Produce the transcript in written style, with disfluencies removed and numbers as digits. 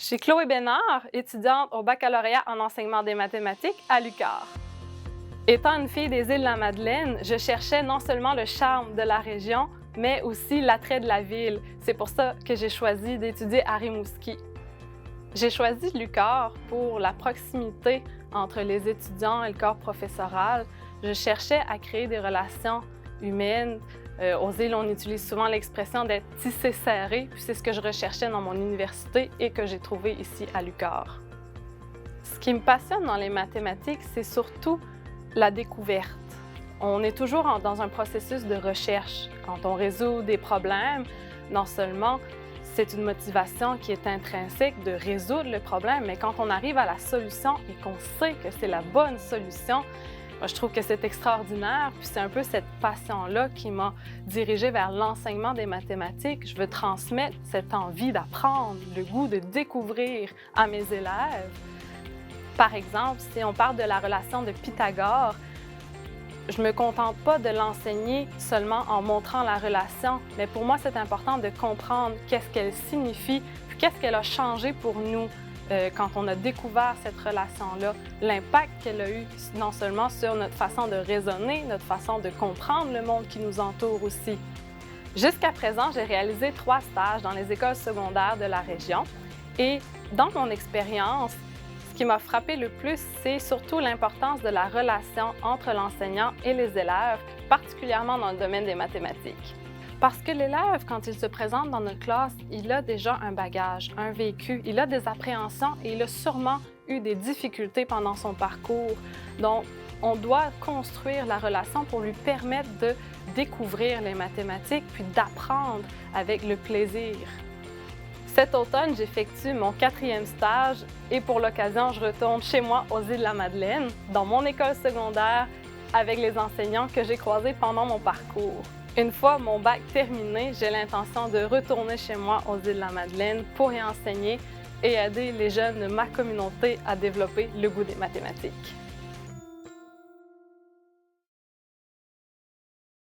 Je suis Chloé Bénard, étudiante au baccalauréat en enseignement des mathématiques à l'UQAR. Étant une fille des Îles-de-la-Madeleine, je cherchais non seulement le charme de la région, mais aussi l'attrait de la ville. C'est pour ça que j'ai choisi d'étudier à Rimouski. J'ai choisi l'UQAR pour la proximité entre les étudiants et le corps professoral. Je cherchais à créer des relations humaines. Aux îles, on utilise souvent l'expression d'être tissé serré, puis c'est ce que je recherchais dans mon université et que j'ai trouvé ici à l'UQAR. Ce qui me passionne dans les mathématiques, c'est surtout la découverte. On est toujours dans un processus de recherche. Quand on résout des problèmes, non seulement c'est une motivation qui est intrinsèque de résoudre le problème, mais quand on arrive à la solution et qu'on sait que c'est la bonne solution, moi, je trouve que c'est extraordinaire. Puis c'est un peu cette passion-là qui m'a dirigée vers l'enseignement des mathématiques. Je veux transmettre cette envie d'apprendre, le goût de découvrir à mes élèves. Par exemple, si on parle de la relation de Pythagore, je ne me contente pas de l'enseigner seulement en montrant la relation, mais pour moi, c'est important de comprendre qu'est-ce qu'elle signifie, puis qu'est-ce qu'elle a changé pour nous quand on a découvert cette relation-là, l'impact qu'elle a eu non seulement sur notre façon de raisonner, notre façon de comprendre le monde qui nous entoure aussi. Jusqu'à présent, j'ai réalisé 3 stages dans les écoles secondaires de la région et dans mon expérience, ce qui m'a frappé le plus, c'est surtout l'importance de la relation entre l'enseignant et les élèves, particulièrement dans le domaine des mathématiques. Parce que l'élève, quand il se présente dans notre classe, il a déjà un bagage, un vécu, il a des appréhensions et il a sûrement eu des difficultés pendant son parcours. Donc, on doit construire la relation pour lui permettre de découvrir les mathématiques puis d'apprendre avec le plaisir. Cet automne, j'effectue mon 4e stage et pour l'occasion, je retourne chez moi aux Îles-de-la-Madeleine, dans mon école secondaire, avec les enseignants que j'ai croisés pendant mon parcours. Une fois mon bac terminé, j'ai l'intention de retourner chez moi aux Îles-de-la-Madeleine pour y enseigner et aider les jeunes de ma communauté à développer le goût des mathématiques.